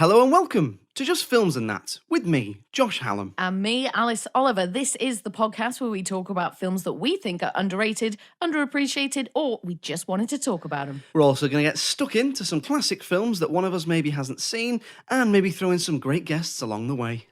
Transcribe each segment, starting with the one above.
Hello and welcome to Just Films and That with me, Josh Hallam. And me, Alice Oliver. This is the podcast where we talk about films that we think are underrated, underappreciated, or we just wanted to talk about them. We're also going to get stuck into some classic films that one of us maybe hasn't seen and maybe throw in some great guests along the way.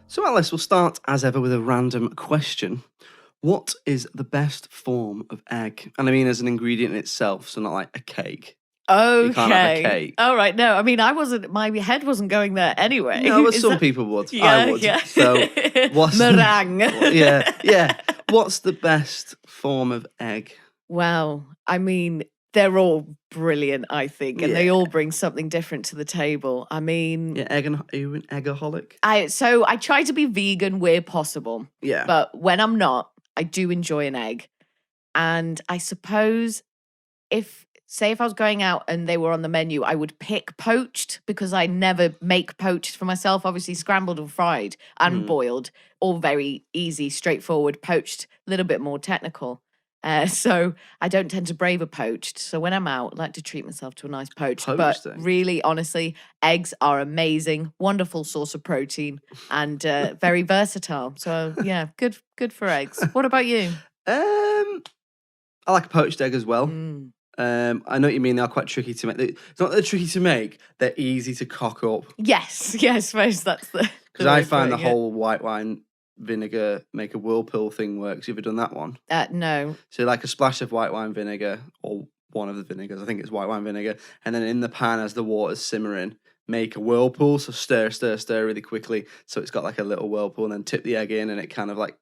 So Alice, we'll start as ever with a random question. What is the best form of egg? And I mean as an ingredient in itself, so not like a cake. Okay. You can't have a cake. Oh, right. No, I mean, my head wasn't going there anyway. No, but some people would. Yeah, I would. yeah. So what's meringue. Yeah. What's the best form of egg? Well, I mean, they're all brilliant, I think, and they all bring something different to the table. I mean... Yeah, are you an eggaholic? So I try to be vegan where possible. Yeah. But when I'm not, I do enjoy an egg. And I suppose if I was going out and they were on the menu, I would pick poached because I never make poached for myself. Obviously, scrambled and fried and boiled, all very easy, straightforward. Poached, a little bit more technical. So I don't tend to brave a poached. So when I'm out, I like to treat myself to a nice poached. But really, honestly, eggs are amazing, wonderful source of protein and very versatile. So yeah, good for eggs. What about you? I like a poached egg as well. I know what you mean. They are quite tricky to make. It's not that they're tricky to make. They're easy to cock up. Yes, I suppose that's the... Because I find the whole white wine vinegar make a whirlpool thing works. You ever done that one? No. So like a splash of white wine vinegar or one of the vinegars, I think it's white wine vinegar, and then in the pan as the water's simmering, make a whirlpool. So stir really quickly. So it's got like a little whirlpool, and then tip the egg in, and it kind of like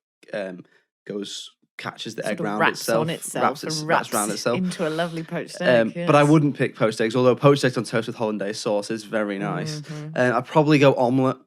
catches the egg round itself. Wraps around itself into a lovely poached egg. But I wouldn't pick poached eggs, although poached eggs on toast with hollandaise sauce is very nice. I'd probably go omelette.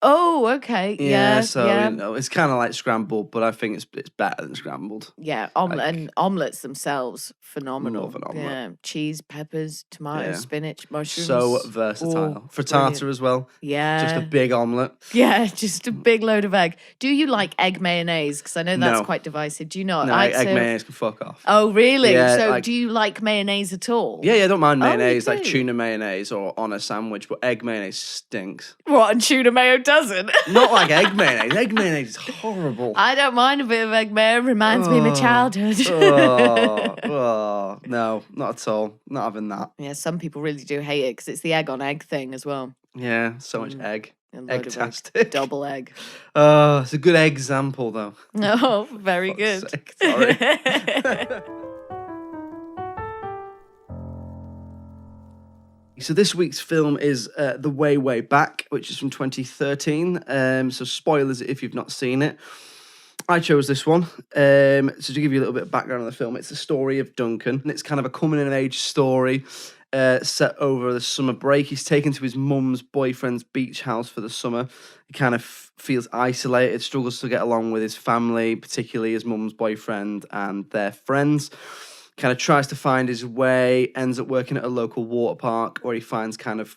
Oh, okay. Yeah. You know, it's kind of like scrambled, but I think it's better than scrambled. Yeah, omelette and omelettes themselves, phenomenal. Love an omelette. Yeah, cheese, peppers, tomatoes, spinach, mushrooms. So versatile. Frittata as well. Yeah. Just a big omelette. Yeah, just a big load of egg. Do you like egg mayonnaise? Because I know that's quite divisive. Do you not? No, egg mayonnaise can fuck off. Oh, really? Yeah, so do you like mayonnaise at all? Yeah, I don't mind mayonnaise, like tuna mayonnaise or on a sandwich, but egg mayonnaise stinks. What, and tuna mayo doesn't? Not like egg mayonnaise. Egg mayonnaise is horrible. I don't mind a bit of egg mayo. Reminds me of my childhood. No, not at all. Not having that. Yeah, some people really do hate it because it's the egg on egg thing as well. Yeah, so much egg. Egg-tastic. Double egg. It's a good example, though. Oh, very good. Sorry. So this week's film is The Way Back, which is from 2013. So spoilers if you've not seen it. I chose this one. So to give you a little bit of background on the film, it's the story of Duncan. And it's kind of a coming-of-age story set over the summer break. He's taken to his mum's boyfriend's beach house for the summer. He kind of feels isolated, struggles to get along with his family, particularly his mum's boyfriend and their friends. Kind of tries to find his way, ends up working at a local water park where he finds kind of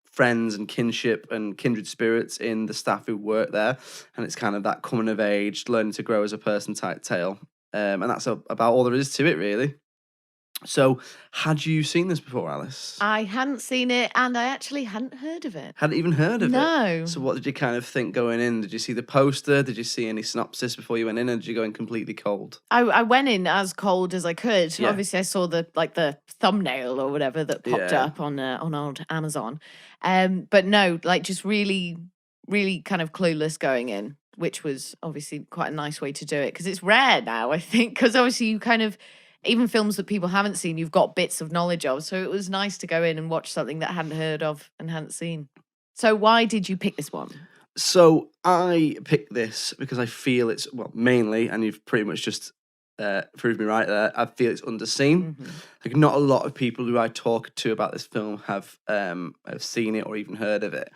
friends and kinship and kindred spirits in the staff who work there. And it's kind of that coming of age, learning to grow as a person type tale. And that's about all there is to it, really. So, had you seen this before, Alice? I hadn't seen it, and I actually hadn't heard of it. Hadn't even heard of it? No. So what did you kind of think going in? Did you see the poster? Did you see any synopsis before you went in, or did you go in completely cold? I went in as cold as I could. Yeah. Obviously, I saw the thumbnail or whatever that popped up on old Amazon. But no, just really, really kind of clueless going in, which was obviously quite a nice way to do it, because it's rare now, I think, because obviously you kind of... Even films that people haven't seen, you've got bits of knowledge of. So it was nice to go in and watch something that I hadn't heard of and hadn't seen. So why did you pick this one? So I picked this because I feel it's, mainly, and you've pretty much just proved me right there, I feel it's underseen. Like, not a lot of people who I talk to about this film have seen it or even heard of it.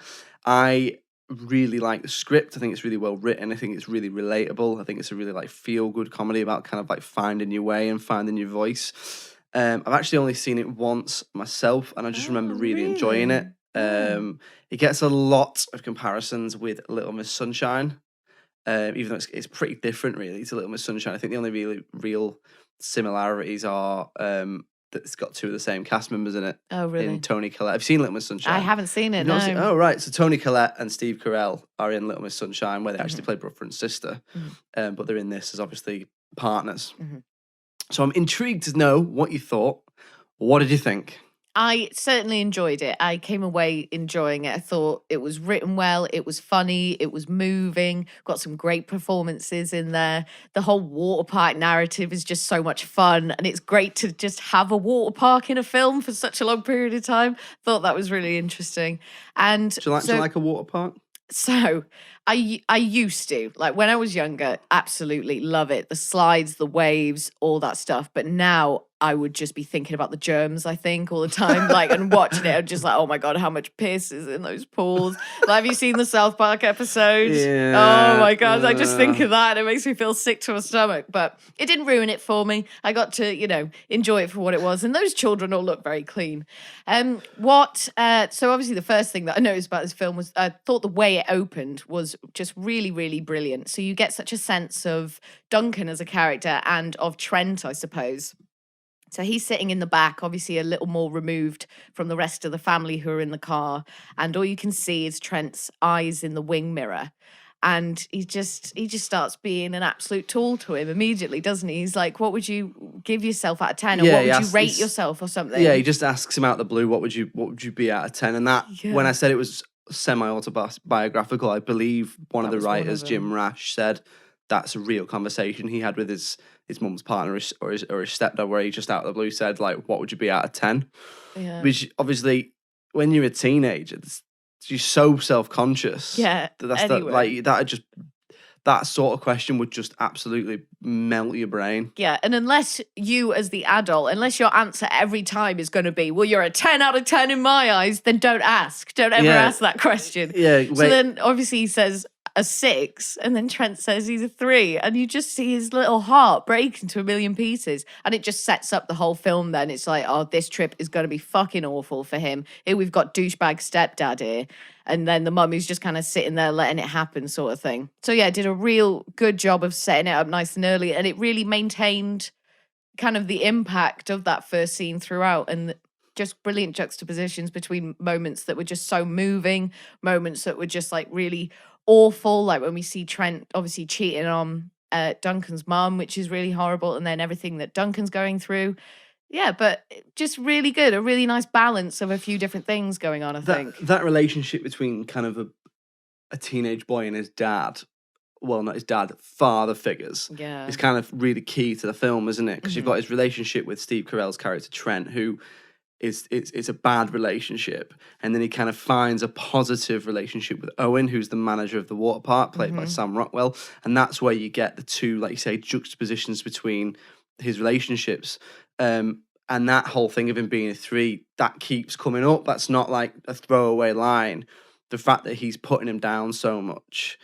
I really like the script. I think it's really well written. I think it's really relatable. I think it's a really feel good comedy about kind of finding your way and finding your voice. I've actually only seen it once myself, and I just remember really enjoying it. It gets a lot of comparisons with Little Miss Sunshine, even though it's pretty different, really, to Little Miss Sunshine. I think the only really real similarities are that it's got two of the same cast members in it. Oh, really? In Toni Collette. Have you seen Little Miss Sunshine? I haven't seen it, You've no. not seen- oh, right. So Toni Collette and Steve Carell are in Little Miss Sunshine, where they actually play brother and sister. But they're in this as obviously partners. So I'm intrigued to know what you thought. What did you think? I certainly enjoyed it. I came away enjoying it. I thought it was written well. It was funny. It was moving. Got some great performances in there. The whole water park narrative is just so much fun. And it's great to just have a water park in a film for such a long period of time. Thought that was really interesting. And Do you like a water park? So I used to, like when I was younger, absolutely love it. The slides, the waves, all that stuff. But now I would just be thinking about the germs, I think, all the time, like, and watching it. I'm just like, oh my God, how much piss is in those pools? Like, have you seen the South Park episodes? Yeah, oh my God, I just think of that and it makes me feel sick to my stomach. But it didn't ruin it for me. I got to, enjoy it for what it was. And those children all look very clean. So obviously the first thing that I noticed about this film was I thought the way it opened was just really, really brilliant. So you get such a sense of Duncan as a character and of Trent, I suppose. So he's sitting in the back, obviously a little more removed from the rest of the family who are in the car. And all you can see is Trent's eyes in the wing mirror. And he just starts being an absolute tool to him immediately, doesn't he? He's like, what would you give yourself out of 10? Or what would you rate yourself or something? Yeah, he just asks him out of the blue, what would you be out of 10? And that, when I said it was semi-autobiographical, I believe one of the writers, Jim Rash, said that's a real conversation he had with his mum's partner or his stepdad, where he just out of the blue said, like, what would you be out of 10? Yeah. Which obviously, when you're a teenager, you're so self-conscious. Yeah. That sort of question would just absolutely melt your brain. Yeah, and unless you as the adult, unless your answer every time is going to be, well, you're a 10 out of 10 in my eyes, then don't ask. Don't ever ask that question. Yeah. So then obviously he says a 6, and then Trent says he's a 3, and you just see his little heart break into a million pieces, and it just sets up the whole film then. It's like, oh, this trip is going to be fucking awful for him. Here we've got douchebag stepdad here, and then the mum who's just kind of sitting there letting it happen sort of thing. So yeah, did a real good job of setting it up nice and early, and it really maintained kind of the impact of that first scene throughout, and just brilliant juxtapositions between moments that were just so moving, moments that were just like really awful, like when we see Trent obviously cheating on Duncan's mum, which is really horrible, and then everything that Duncan's going through. Yeah, but just really good, a really nice balance of a few different things going on, I think. That relationship between kind of a teenage boy and his dad, well, not his dad, father figures, is kind of really key to the film, isn't it? Because you've got his relationship with Steve Carell's character, Trent, who it's a bad relationship, and then he kind of finds a positive relationship with Owen, who's the manager of the water park, played by Sam Rockwell, and that's where you get the two, like you say, juxtapositions between his relationships, and that whole thing of him being a 3 that keeps coming up. That's not like a throwaway line. The fact that he's putting him down so much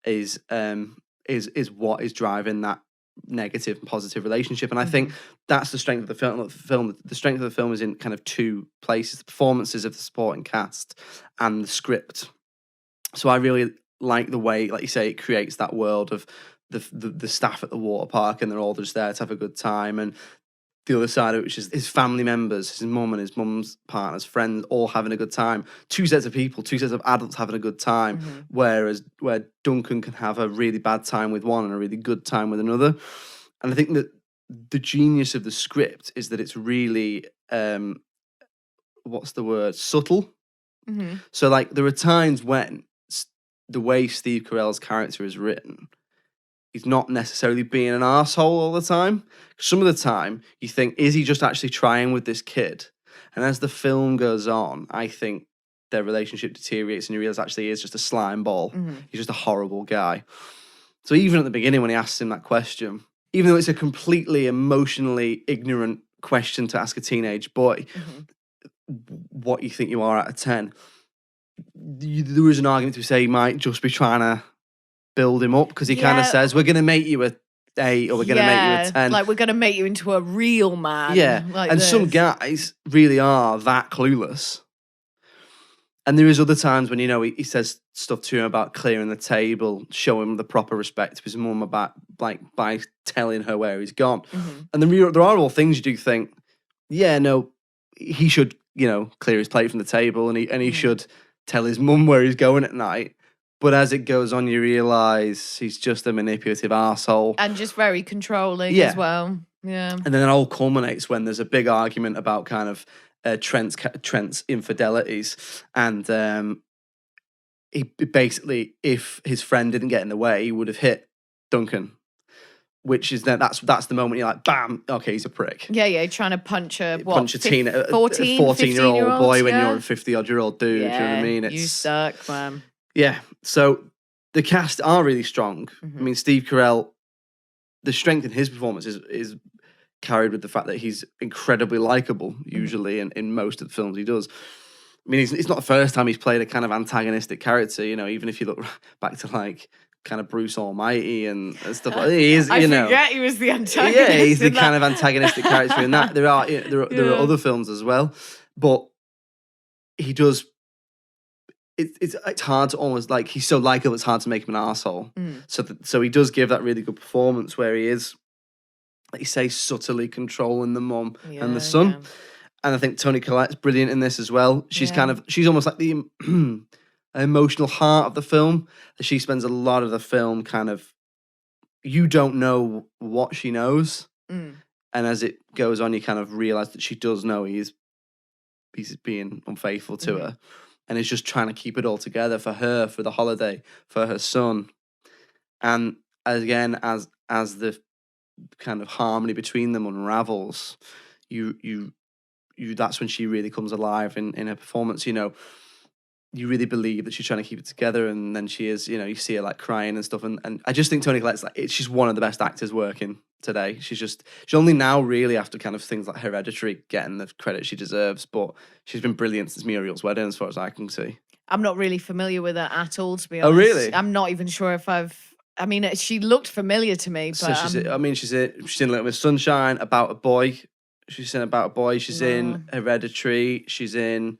is what is driving that negative and positive relationship, and I think that's the strength of the film. The strength of the film is in kind of two places: the performances of the supporting cast and the script. So I really like the way, like you say, it creates that world of the staff at the water park, and they're all just there to have a good time, and the other side of it, which is his family members, his mum and his mum's partners, friends, all having a good time. Two sets of people, two sets of adults having a good time, where Duncan can have a really bad time with one and a really good time with another. And I think that the genius of the script is that it's really, subtle. So, like, there are times when the way Steve Carell's character is written, he's not necessarily being an arsehole all the time. Some of the time, you think, is he just actually trying with this kid? And as the film goes on, I think their relationship deteriorates and you realise actually he is just a slime ball. He's just a horrible guy. So even at the beginning when he asks him that question, even though it's a completely emotionally ignorant question to ask a teenage boy, what you think you are out of 10, there is an argument to say he might just be trying to build him up, because he kind of says, we're going to make you a 8 or we're going to make you a 10. Like, we're going to make you into a real man. Yeah. Like and this. some guys really are that clueless. And there is other times when, you know, he says stuff to him about clearing the table, show him the proper respect to his mum about, like, by telling her where he's gone. Mm-hmm. And there are all things you do think, yeah, no, he should, you know, clear his plate from the table and he should tell his mum where he's going at night. But as it goes on, you realise he's just a manipulative arsehole. And just very controlling as well. Yeah. And then it all culminates when there's a big argument about kind of Trent's infidelities. And he basically, if his friend didn't get in the way, he would have hit Duncan. Which is that's the moment you're like, bam, okay, he's a prick. Yeah, trying to punch a 14-year-old boy when you're a 50-odd-year-old dude. Yeah, do you know what I mean? You suck, man. Yeah, so the cast are really strong. Mm-hmm. I mean, Steve Carell, the strength in his performance is carried with the fact that he's incredibly likable, usually, in most of the films he does. I mean, it's not the first time he's played a kind of antagonistic character, you know, even if you look back to, like, kind of Bruce Almighty and stuff like that. He is, I forget he was the antagonist. Yeah, he's the kind of antagonistic character in that. There are other films as well, but he does. It's hard to almost, like, he's so likable. It's hard to make him an arsehole. So he does give that really good performance where he is, like you say, subtly controlling the mum and the son. Yeah. And I think Toni Collette's brilliant in this as well. She's she's almost like the emotional heart of the film. She spends a lot of the film kind of, you don't know what she knows. And as it goes on, you kind of realise that she does know he's being unfaithful to her. And is just trying to keep it all together for her, for the holiday, for her son. And again, as the kind of harmony between them unravels, you that's when she really comes alive in her performance. You know, you really believe that she's trying to keep it together, and then she is, you know, you see her like crying and stuff. And I just think Toni Collette's she's one of the best actors working today. She's only now really, after kind of things like Hereditary, getting the credit she deserves, but she's been brilliant since Muriel's Wedding, as far as I can see. I'm not really familiar with her at all, to be honest. Oh, really? I'm not even sure if I mean, she looked familiar to me, but so she's in Little Miss Sunshine, About a Boy. She's in About a Boy. She's in Hereditary. She's in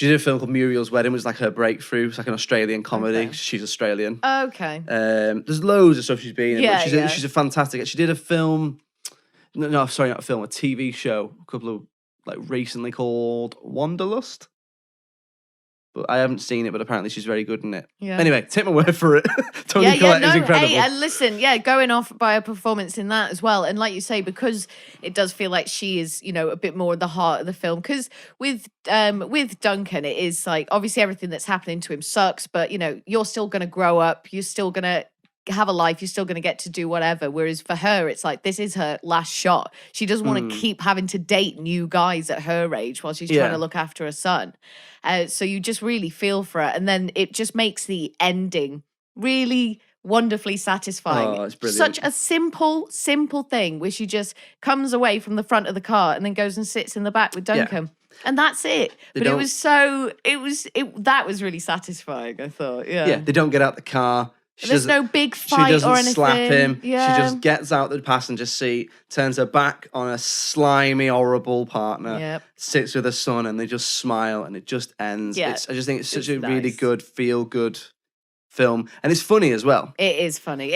a film called Muriel's Wedding, which was like her breakthrough. It's like an Australian comedy. Okay. She's Australian. Okay. There's loads of stuff she's been in. Yeah, but she's a fantastic. She did a film. No, sorry, not a film. A TV show. A couple of recently called Wanderlust. But I haven't seen it, but apparently she's very good in it. Yeah. Anyway, take my word for it. Toni Collette is incredible. Hey, and listen, going off by a performance in that as well. And like you say, because it does feel like she is, you know, a bit more at the heart of the film. Because with Duncan, it is like, obviously everything that's happening to him sucks, but, you know, you're still going to grow up. You're still going to have a life. You're still going to get to do whatever. Whereas for her, it's like, this is her last shot. She doesn't want to keep having to date new guys at her age while she's trying to look after her son. So you just really feel for her. And then it just makes the ending really wonderfully satisfying. Oh, it's brilliant. Such a simple thing where she just comes away from the front of the car and then goes and sits in the back with Duncan. Yeah. And that's it. But that was really satisfying, I thought. Yeah. Yeah, they don't get out the car. There's no big fight or anything. She doesn't slap him. Yeah. She just gets out the passenger seat, turns her back on a slimy, horrible partner, sits with her son, and they just smile, and it just ends. Yeah. I just think it's such a really good, feel-good film. And it's funny as well. It is funny.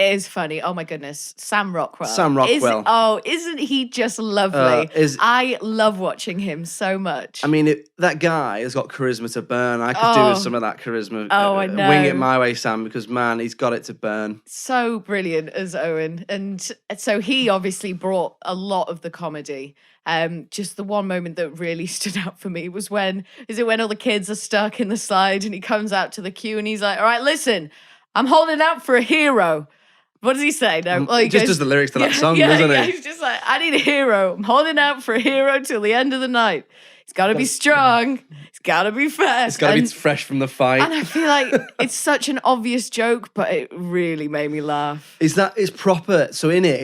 Oh, my goodness. Sam Rockwell. Isn't he just lovely? I love watching him so much. I mean, that guy has got charisma to burn. I could do with some of that charisma. I know. Wing it my way, Sam, because, man, he's got it to burn. So brilliant as Owen. And so he obviously brought a lot of the comedy. Just the one moment that really stood out for me was when all the kids are stuck in the slide and he comes out to the queue and he's like, all right, listen, I'm holding out for a hero. What does he say? No, he just does the lyrics to that song, doesn't he? He's just like, I need a hero. I'm holding out for a hero till the end of the night. It's got to be strong. It's got to be fast. It's got to be fresh from the fight. And I feel like it's such an obvious joke, but it really made me laugh. It's proper. So in it,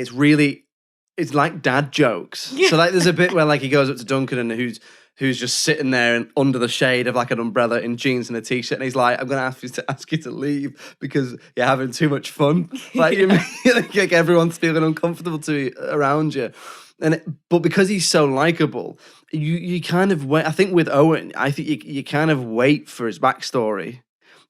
it's like dad jokes. So like there's a bit where like he goes up to Duncan and who's just sitting there and under the shade of like an umbrella in jeans and a t-shirt, and he's like, I'm gonna ask you to leave because you're having too much fun. Like, like everyone's feeling uncomfortable around you. But because he's so likable, you kind of wait. I think with Owen, I think you kind of wait for his backstory.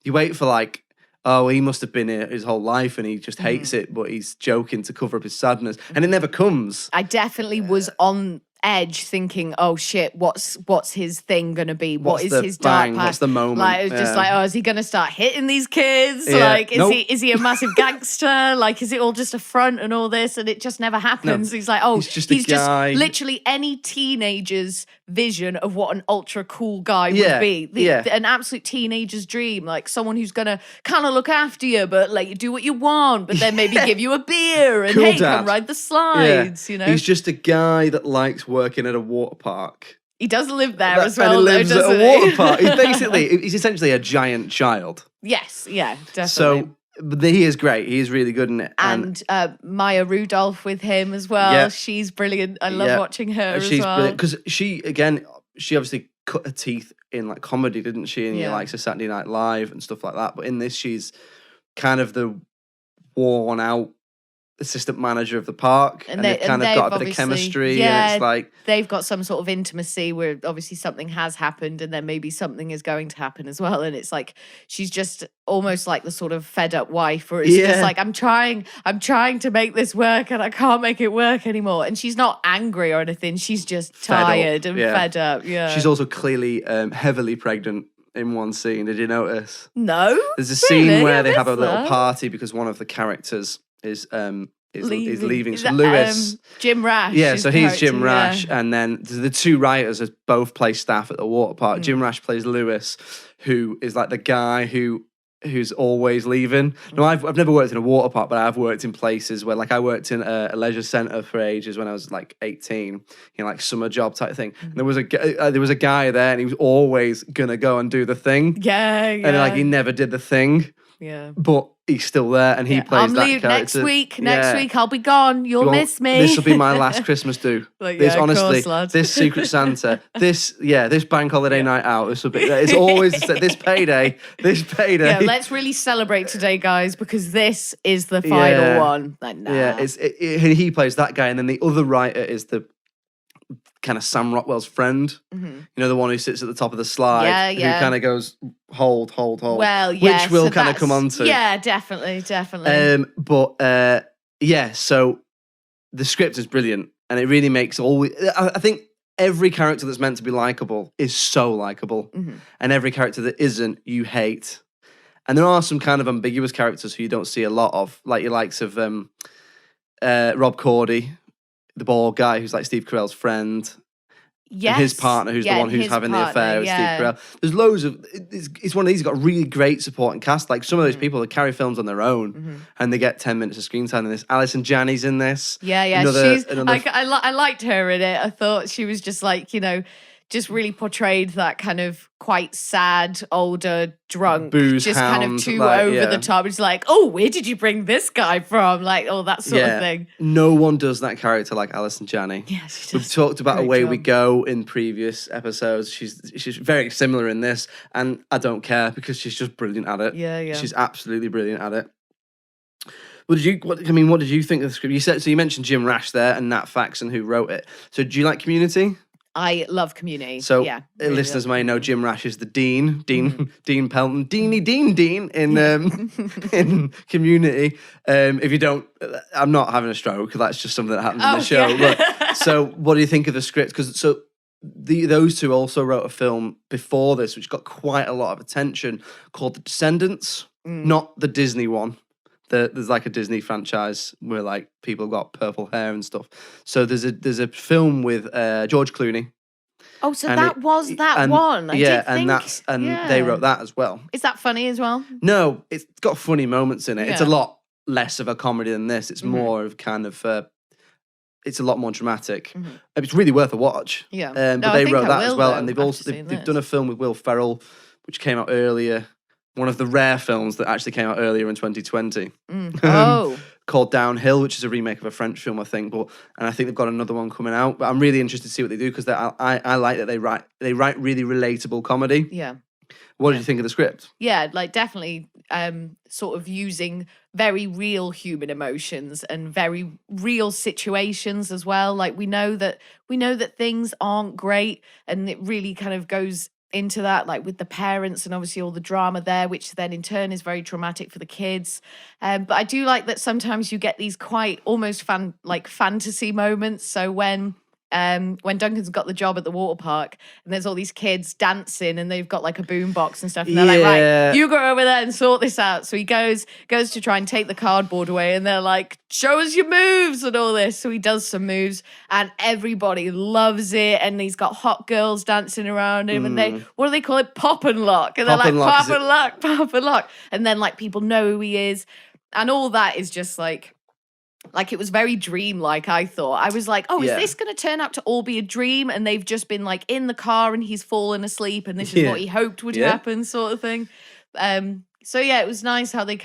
You wait for like, oh, he must have been here his whole life and he just hates it, but he's joking to cover up his sadness, and it never comes. I definitely was on edge thinking, oh shit, what's his thing gonna be? What is his dark past? What's the moment? Like, it was just like, oh, is he gonna start hitting these kids? Yeah. Like, is he a massive gangster? Like, is it all just a front and all this? And it just never happens. No. He's like, oh, he's just literally any teenager's vision of what an ultra cool guy would be. An absolute teenager's dream. Like someone who's gonna kind of look after you, but let you do what you want, but then maybe give you a beer and cool hey, dad. come ride the slides. You know, he's just a guy that likes working at a water park. He does live there as well. And he lives at a he? water park. He's essentially a giant child. Yes, yeah, definitely. So but he is great. He is really good in it. And Maya Rudolph with him as well. Yeah. She's brilliant. I love watching her as well. She's brilliant because she obviously cut her teeth in like comedy, didn't she? And you likes her Saturday Night Live and stuff like that. But in this, she's kind of the worn out assistant manager of the park, and they've kind of got a bit of chemistry. Yeah, and it's like they've got some sort of intimacy where obviously something has happened, and then maybe something is going to happen as well. And it's like she's just almost like the sort of fed up wife, or it's just like I'm trying to make this work, and I can't make it work anymore. And she's not angry or anything; she's just tired and fed up. Yeah, she's also clearly heavily pregnant. In one scene, did you notice? No. There's a scene where they have a little party because one of the characters is leaving. So Lewis, Jim Rash. Yeah, so he's Jim Rash, and then the two writers are both play staff at the water park. Jim Rash plays Lewis, who is like the guy who's always leaving. No, I've never worked in a water park, but I've worked in places where, like, I worked in a leisure centre for ages when I was like 18, like summer job type thing. And there was a guy there, and he was always gonna go and do the thing. Yeah. And like he never did the thing. Yeah. But he's still there, and he plays that character. Next week I'll be gone. You'll miss me. This will be my last Christmas do. This honestly, of course, this Secret Santa, this bank holiday night out. This will be. It's always this payday. Yeah, let's really celebrate today, guys, because this is the final one. Like, nah. Yeah, he plays that guy, and then the other writer is the kind of Sam Rockwell's friend. You know, the one who sits at the top of the slide, who kind of goes hold. Well, which we'll kind of come on to. Yeah, definitely. So the script is brilliant, and it really makes I think every character that's meant to be likable is so likable, and every character that isn't, you hate. And there are some kind of ambiguous characters who you don't see a lot of, like your likes of Rob Cordy, the bald guy who's like Steve Carell's friend. Yes. And his partner, who's the one who's having the affair with Steve Carell. There's loads of... It's one of these, he's got a really great supporting cast. Like, some of those people that carry films on their own, and they get 10 minutes of screen time in this. Allison Janney's in this. Yeah. I liked her in it. I thought she was just like, you know, just really portrayed that kind of quite sad, older drunk, booze just hound, kind of too over the top. It's like, oh, where did you bring this guy from? Like, oh, that sort of thing. No one does that character like Allison Janney. Yeah, she does. We've talked about Away We Go in previous episodes. She's very similar in this, and I don't care because she's just brilliant at it. Yeah. She's absolutely brilliant at it. What did you think of the script? You mentioned Jim Rash there and Nat Faxon who wrote it. So do you like Community? I love Community. So really listeners may know Jim Rash is the Dean Pelton, Dean in Community. If you don't, I'm not having a stroke. That's just something that happens in the show. Yeah. But, so what do you think of the script? Because those two also wrote a film before this, which got quite a lot of attention, called The Descendants, not the Disney one. There's like a Disney franchise where like people got purple hair and stuff. So there's a film with George Clooney. Oh, so that was that one. They wrote that as well. Is that funny as well? No, it's got funny moments in it. Yeah. It's a lot less of a comedy than this. It's more of kind of it's a lot more dramatic. It's really worth a watch. Yeah, but they wrote that as well, and they've done a film with Will Ferrell, which came out earlier. One of the rare films that actually came out earlier in 2020. called Downhill, which is a remake of a French film, I think. And I think they've got another one coming out. But I'm really interested to see what they do because I like that they write really relatable comedy. Yeah. What did you think of the script? Yeah, like definitely sort of using very real human emotions and very real situations as well. Like we know that things aren't great, and it really kind of goes into that, like with the parents and obviously all the drama there, which then in turn is very traumatic for the kids. But I do like that sometimes you get these quite almost fantasy moments. So when Duncan's got the job at the water park and there's all these kids dancing and they've got like a boom box and stuff, and they're like, right, you go over there and sort this out. So he goes to try and take the cardboard away, and they're like, show us your moves and all this. So he does some moves and everybody loves it, and he's got hot girls dancing around him, and they, what do they call it? Pop and lock. And they're like, pop and lock. And then like people know who he is, and all that is just like it was very dreamlike, I thought. I was like, is this going to turn out to all be a dream? And they've just been like in the car and he's fallen asleep and this is what he hoped would happen, sort of thing. So yeah, it was nice how they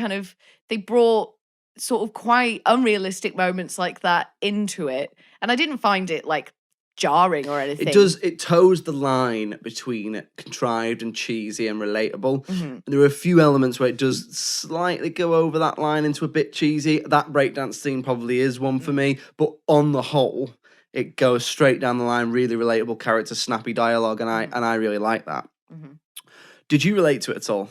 brought sort of quite unrealistic moments like that into it. And I didn't find it like jarring or anything. It toes the line between contrived and cheesy and relatable. Mm-hmm. There are a few elements where it does slightly go over that line into a bit cheesy. That breakdance scene probably is one for me, but on the whole, it goes straight down the line, really relatable character, snappy dialogue, and I really like that. Mm-hmm. Did you relate to it at all?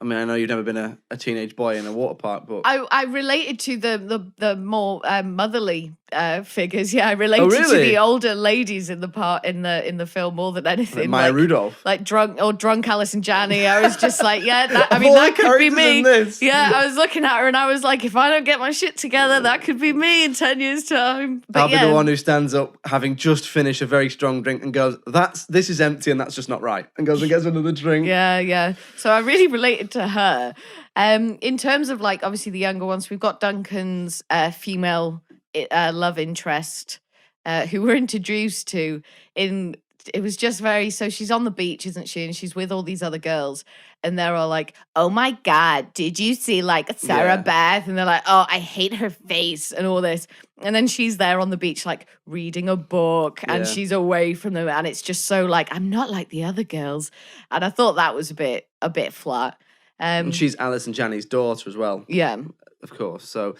I mean, I know you've never been a teenage boy in a water park, but I related to the more motherly figures. Yeah, I related to the older ladies in the film more than anything. Like Maya Rudolph, like drunk Allison Janney. I was just like, that could be me. Yeah, I was looking at her and I was like, if I don't get my shit together, that could be me in 10 years' time. But I'll be the one who stands up having just finished a very strong drink and goes, this is empty and that's just not right, and goes and gets another drink. Yeah. So I really related to her. In terms of like obviously the younger ones, we've got Duncan's female love interest who we're introduced to it was just very, so she's on the beach, isn't she, and she's with all these other girls and they're all like, oh my god, did you see like Sarah Beth? And they're like, oh, I hate her face and all this. And then she's there on the beach like reading a book and she's away from them, and it's just so like, I'm not like the other girls. And I thought that was a bit flat. And she's Allison Janney's daughter as well. Yeah, of course. So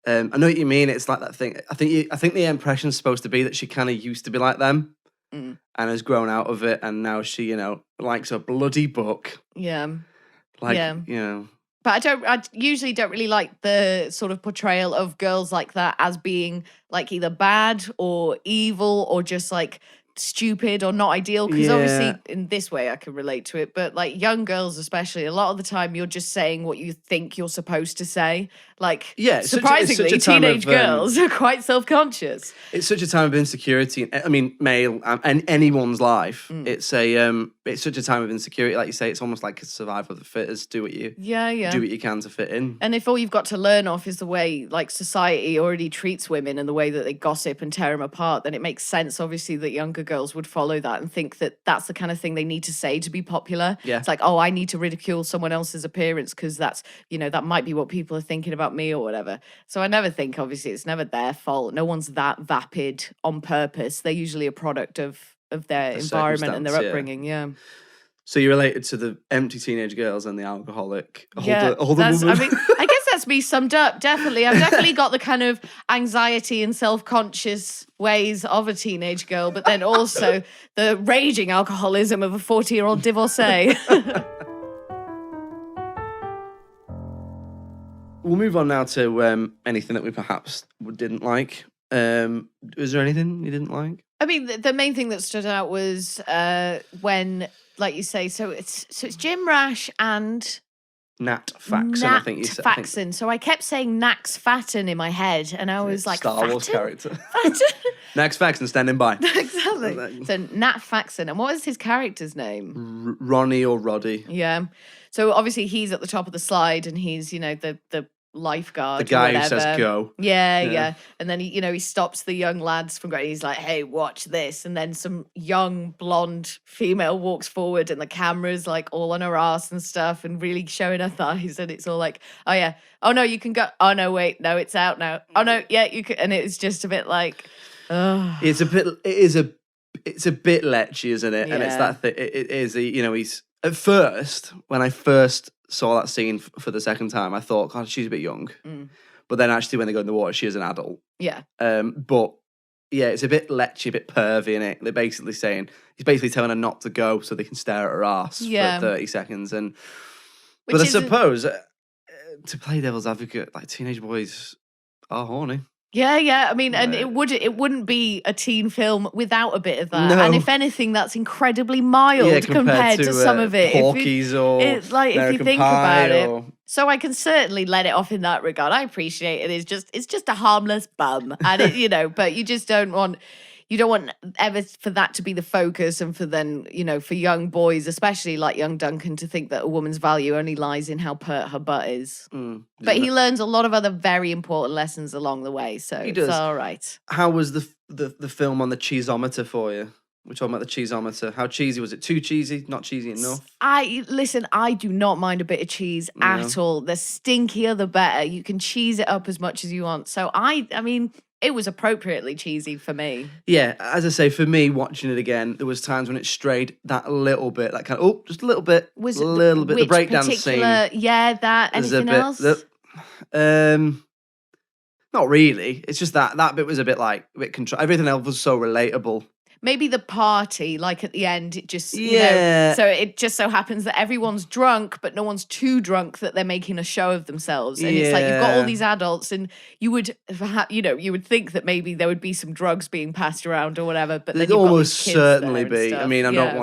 I know what you mean. It's like that thing. I think the impression's supposed to be that she kind of used to be like them and has grown out of it, and now she, likes a bloody book. Yeah, But I usually don't really like the sort of portrayal of girls like that as being like either bad or evil or just like stupid or not ideal, because obviously in this way I can relate to it, but like young girls especially, a lot of the time you're just saying what you think you're supposed to say. Like surprisingly teenage girls are quite self-conscious. It's such a time of insecurity, I mean male and anyone's life. It's such a time of insecurity, like you say. It's almost like a survival of the fittest. Do what you do what you can to fit in, and if all you've got to learn off is the way like society already treats women and the way that they gossip and tear them apart, then it makes sense obviously that younger girls would follow that and think that that's the kind of thing they need to say to be popular. It's like, oh, I need to ridicule someone else's appearance because that's, that might be what people are thinking about me or whatever. So I never think, obviously it's never their fault. No one's that vapid on purpose. They're usually a product of their environment and their upbringing. So you related to the empty teenage girls and the alcoholic older woman. I mean, I guess that's me summed up. Definitely. I've definitely got the kind of anxiety and self-conscious ways of a teenage girl, but then also the raging alcoholism of a 40-year-old divorcee. We'll move on now to anything that we perhaps didn't like. Was there anything you didn't like? I mean, the main thing that stood out was when, like you say, so it's Jim Rash and Nat Faxon, I think you said. Faxon. So I kept saying Nax Fatten in my head, and I was like, Star Wars character. Nax Faxon standing by. Exactly. So Nat Faxon, and what was his character's name? Ronnie or Roddy. Yeah. So obviously he's at the top of the slide, and he's the lifeguard. The guy or who whatever. says go. Yeah. And then he stops the young lads from going. He's like, "Hey, watch this!" And then some young blonde female walks forward, and the camera's like all on her ass and stuff, and really showing her thighs. And it's all like, "Oh yeah, oh no, you can go. Oh no, wait, no, it's out now. Oh no, yeah, you can." And it's just a bit like, oh. It's a bit lechy, isn't it? And it's that thing. It is. He's at first when I first saw that scene for the second time, I thought, God, she's a bit young. But then actually, when they go in the water, she is an adult. Yeah. But yeah, it's a bit lechy, a bit pervy in it. He's basically telling her not to go so they can stare at her ass for 30 seconds. But I suppose to play devil's advocate, like teenage boys are horny. Yeah. I mean, and it wouldn't be a teen film without a bit of that. No. And if anything, that's incredibly mild compared to some of it. Porky's or if you think Pie about it. So I can certainly let it off in that regard. I appreciate it. It's just a harmless bum, and but you just don't want. You don't want ever for that to be the focus, and for then, for young boys, especially like young Duncan, to think that a woman's value only lies in how pert her butt is. But he learns a lot of other very important lessons along the way, so it's all right. How was the film on the Cheeseometer for you? We're talking about the Cheeseometer. How cheesy was it? Too cheesy? Not cheesy enough? I do not mind a bit of cheese at all. The stinkier, the better. You can cheese it up as much as you want. So I mean, it was appropriately cheesy for me. Yeah, as I say, for me, watching it again, there was times when it strayed that little bit, like kind of, just a little bit. The breakdown scene. Yeah, that. Anything else? Not really. It's just that bit was a bit control. Everything else was so relatable. Maybe the party, like at the end, it just, so it just so happens that everyone's drunk, but no one's too drunk that they're making a show of themselves. And it's like, you've got all these adults, and you would think that maybe there would be some drugs being passed around or whatever, but there'd almost certainly be. I mean, I don't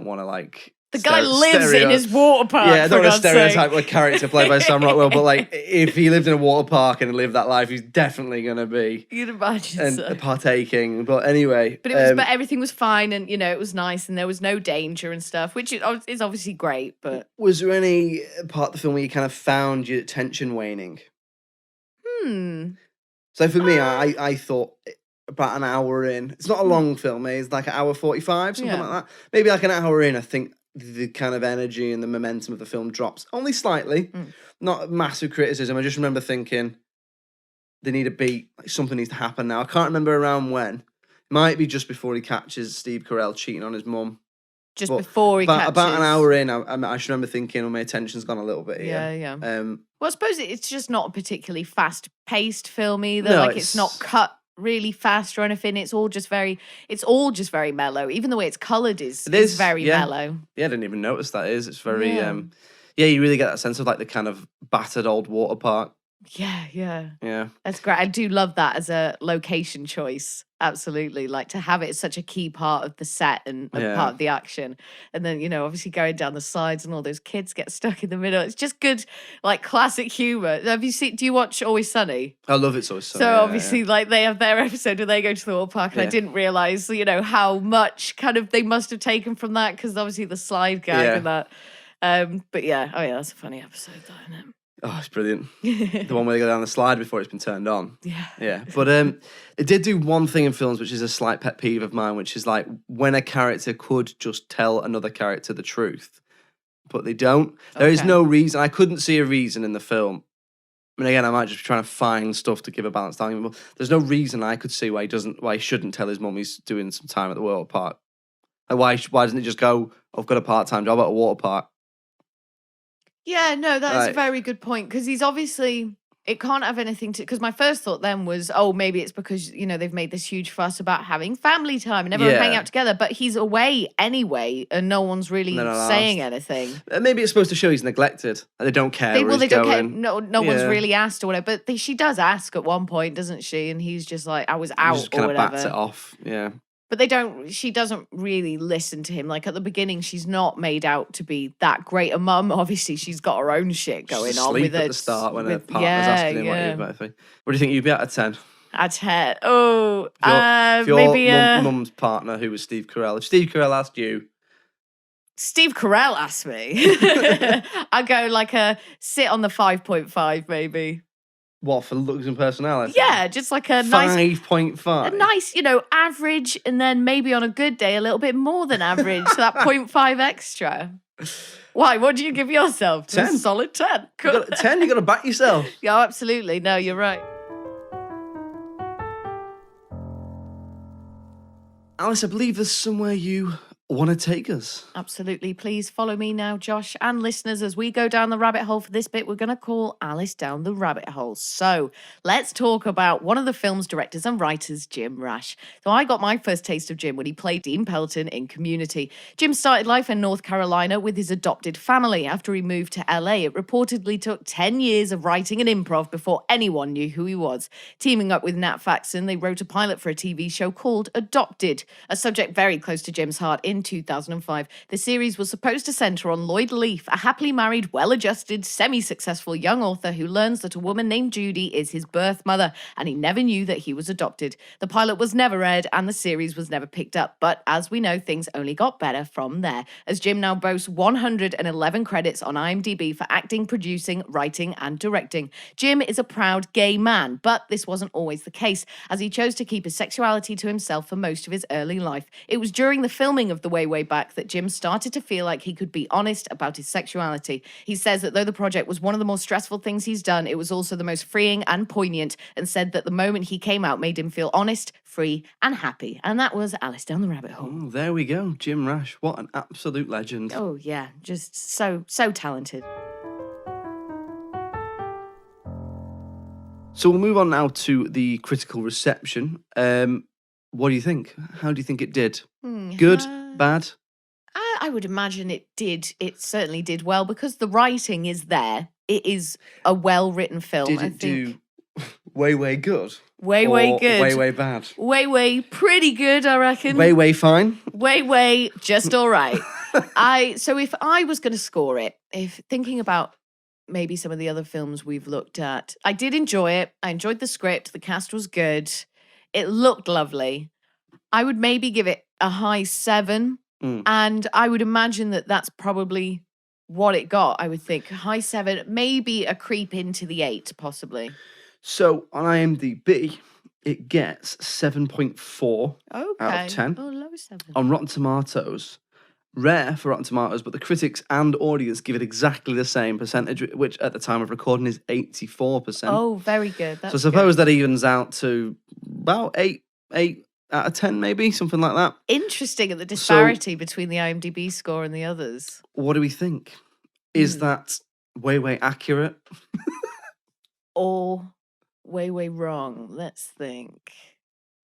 want to like... The guy lives in his water park. Yeah, I don't want to stereotype a character played by Sam Rockwell, but like, if he lived in a water park and lived that life, he's definitely going to be. You'd imagine partaking. But anyway, but everything was fine, and it was nice, and there was no danger and stuff, which is obviously great. But was there any part of the film where you kind of found your tension waning? So for me, I thought about an hour in. It's not a long film. It's like an hour 45, something like that. Maybe like an hour in, I think the kind of energy and the momentum of the film drops only slightly. Not massive criticism. I just remember thinking they need a beat. Like something needs to happen now. I can't remember around when. Might be just before he catches Steve Carell cheating on his mum. Before he catches. About an hour in, I should remember thinking, my attention's gone a little bit here. Yeah. Well, I suppose it's just not a particularly fast-paced film either. No, it's not cut really fast or anything. It's all just very mellow. Even the way it's coloured is very mellow. Yeah, I didn't even notice that. It's very you really get that sense of like the kind of battered old water park. Yeah. That's great. I do love that as a location choice. Absolutely. Like to have it as such a key part of the set and part of the action. And then, obviously going down the sides and all those kids get stuck in the middle. It's just good, like classic humor. Do you watch Always Sunny? I love It's Always Sunny. So obviously like they have their episode where they go to the water park, and I didn't realise, how much kind of they must have taken from that, because obviously the slide gag and that. But that's a funny episode though, isn't it? Oh, it's brilliant. The one where they go down the slide before it's been turned on. Yeah. But it did do one thing in films, which is a slight pet peeve of mine, which is like when a character could just tell another character the truth, but they don't. There is no reason. I couldn't see a reason in the film. I mean, again, I might just be trying to find stuff to give a balanced argument, but there's no reason I could see why he shouldn't tell his mum he's doing some time at the water park. Like why doesn't he just go, I've got a part-time job at a water park? Yeah, no, that's a very good point, because he's obviously, it can't have anything to, because my first thought then was, maybe it's because, they've made this huge fuss about having family time and everyone hang out together, but he's away anyway and no one's really saying anything. Maybe it's supposed to show he's neglected and they don't care where he's going. No one's really asked or whatever, but she does ask at one point, doesn't she? And he's just like, I was out just or whatever. Kind of bats it off, yeah. But she doesn't really listen to him. Like at the beginning, she's not made out to be that great a mum. Obviously, she's got her own shit going on with at the start when her partner's asking him what he about. What do you think you'd be at 10? At 10? Oh, if your maybe mum's partner, who was Steve Carell. If Steve Carell asked you, Steve Carell asked me. I go like a sit on the 5.5 maybe. What, for looks and personality? Yeah, just like a nice 5.5. a nice, average, and then maybe on a good day a little bit more than average. So that 0.5 extra. Why? What do you give yourself? 10. A solid 10. You got 10, you got to back yourself. Yeah, absolutely. No, you're right. Alice, I believe there's somewhere you want to take us. Absolutely. Please follow me now, Josh, and listeners, as we go down the rabbit hole for this bit. We're going to call Alice down the rabbit hole. So let's talk about one of the film's directors and writers, Jim Rash. So I got my first taste of Jim when he played Dean Pelton in Community. Jim started life in North Carolina with his adopted family. After he moved to LA, it reportedly took 10 years of writing and improv before anyone knew who he was. Teaming up with Nat Faxon, they wrote a pilot for a TV show called Adopted, a subject very close to Jim's heart in 2005. The series was supposed to center on Lloyd Leaf, a happily married, well-adjusted, semi-successful young author who learns that a woman named Judy is his birth mother, and he never knew that he was adopted. The pilot was never aired, and the series was never picked up, but as we know, things only got better from there, as Jim now boasts 111 credits on IMDb for acting, producing, writing, and directing. Jim is a proud gay man, but this wasn't always the case, as he chose to keep his sexuality to himself for most of his early life. It was during the filming of The Way Back that Jim started to feel like he could be honest about his sexuality. He says that though the project was one of the more stressful things he's done, it was also the most freeing and poignant, and said that the moment he came out made him feel honest, free, and happy. And that was Alice Down the Rabbit Hole. Oh, there we go. Jim Rash. What an absolute legend. Oh, yeah. Just so talented. So we'll move on now to the critical reception. What do you think? How do you think it did? Good? Bad? I would imagine it did. It certainly did well because the writing is there. It is a well-written film. Did it do way good? Way good. Way bad? Way pretty good, I reckon. Way fine? Way just all right. So if I was going to score it, if thinking about maybe some of the other films we've looked at, I did enjoy it. I enjoyed the script. The cast was good. It looked lovely. I would maybe give it a high 7. And I would imagine that that's probably what it got. I would think high 7, maybe a creep into the 8, possibly. So on IMDb, it gets 7.4 out of 10. Oh, low 7. On Rotten Tomatoes, rare for Rotten Tomatoes, but the critics and audience give it exactly the same percentage, which at the time of recording is 84%. Oh, very good. So I suppose that evens out to about 8 out of 10, maybe, something like that. Interesting at the disparity between the IMDb score and the others. What do we think? Is that way accurate? Or way wrong? Let's think.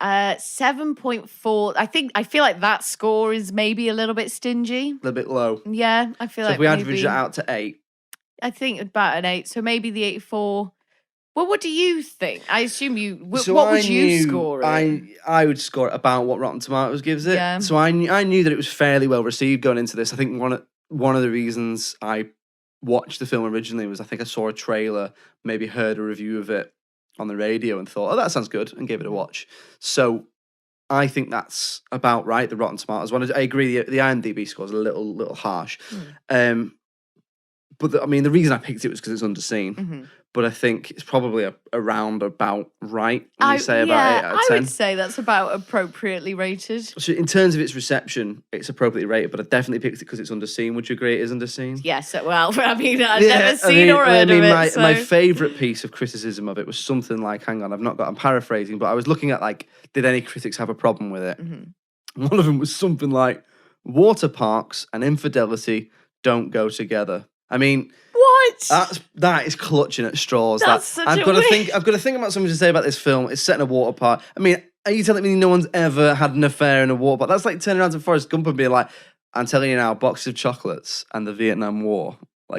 7.4. I feel like that score is maybe a little bit stingy. A little bit low. Yeah, I feel so like if we average it out to 8. I think about an 8. So maybe the 84. Well, what do you think? I assume you. What would you score it? I would score it about what Rotten Tomatoes gives it. Yeah. So I knew that it was fairly well received going into this. I think one of the reasons I watched the film originally was I think I saw a trailer, maybe heard a review of it on the radio and thought, oh, that sounds good, and gave it a watch. So I think that's about right, the Rotten Tomatoes one. I agree, the IMDb score is a little harsh. But the reason I picked it was because it's underseen. Mm-hmm. But I think it's probably around about right when you say about 8 out of 10. I would say that's about appropriately rated. So in terms of its reception, it's appropriately rated, but I definitely picked it because it's underseen. Would you agree it is underseen? Yes, well, I've never seen or heard of it. My favourite piece of criticism of it was something like, I'm paraphrasing, but I was looking at did any critics have a problem with it? Mm-hmm. One of them was something like, water parks and infidelity don't go together. What? That is clutching at straws. I've got to think about something to say about this film. It's set in a water park. Are you telling me no one's ever had an affair in a water park? That's like turning around to Forrest Gump and being like, I'm telling you now, boxes of chocolates and the Vietnam War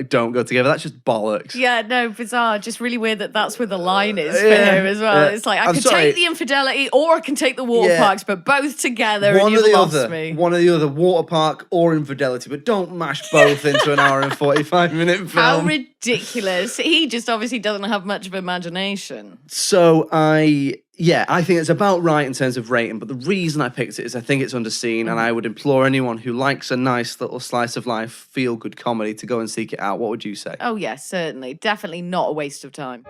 don't go together. That's just bollocks. Yeah, no, bizarre. Just really weird that's where the line is for him as well. Yeah. It's like, I can take the infidelity or I can take the water parks, but both together and you've lost me. One or the other, water park or infidelity, but don't mash both into an hour and 45-minute film. How ridiculous. He just obviously doesn't have much of imagination. So I Yeah, I think it's about right in terms of rating, but the reason I picked it is I think it's underseen, and I would implore anyone who likes a nice little slice of life, feel-good comedy to go and seek it out. What would you say? Oh, yes, certainly. Definitely not a waste of time.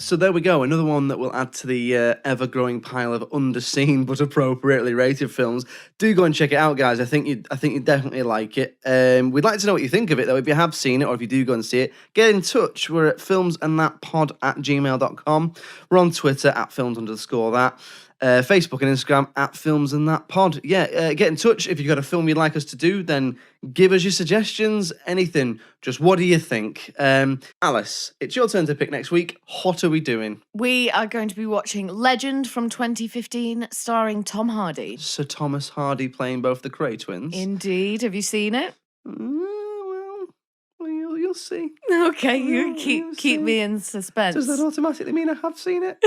So there we go, another one that will add to the ever-growing pile of underseen but appropriately rated films. Do go and check it out, guys. I think you'd definitely like it. We'd like to know what you think of it, though. If you have seen it, or if you do go and see it, get in touch. We're at filmsandthatpod@gmail.com. We're on Twitter at films_that. Facebook and Instagram at filmsandthatpod. Yeah, get in touch. If you've got a film you'd like us to do, then give us your suggestions, anything. Just what do you think? Alice, it's your turn to pick next week. What are we doing? We are going to be watching Legend from 2015, starring Tom Hardy. Sir Thomas Hardy playing both the Cray twins. Indeed. Have you seen it? Well, you'll see. Okay, you You'll keep see. me in suspense. Does that automatically mean I have seen it?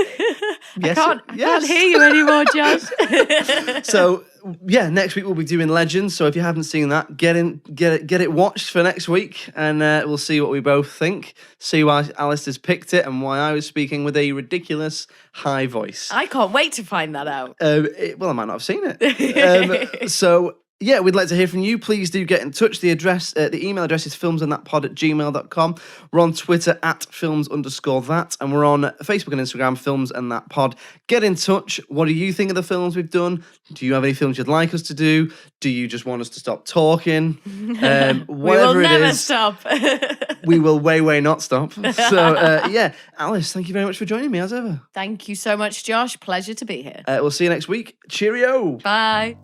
I can't hear you anymore, Josh. So yeah, next week we'll be doing Legends. So if you haven't seen that, get it watched for next week, and we'll see what we both think. See why Alice has picked it and why I was speaking with a ridiculous high voice. I can't wait to find that out. Well, I might not have seen it. So yeah, we'd like to hear from you. Please do get in touch. The email address is filmsandthatpod@gmail.com. We're on Twitter at films_that, and we're on Facebook and Instagram, Films and That Pod. Get in touch. What do you think of the films we've done? Do you have any films you'd like us to do? Do you just want us to stop talking? Whatever we will never it is, stop. we will way not stop. So yeah, Alice, thank you very much for joining me as ever. Thank you so much, Josh. Pleasure to be here. We'll see you next week. Cheerio. Bye.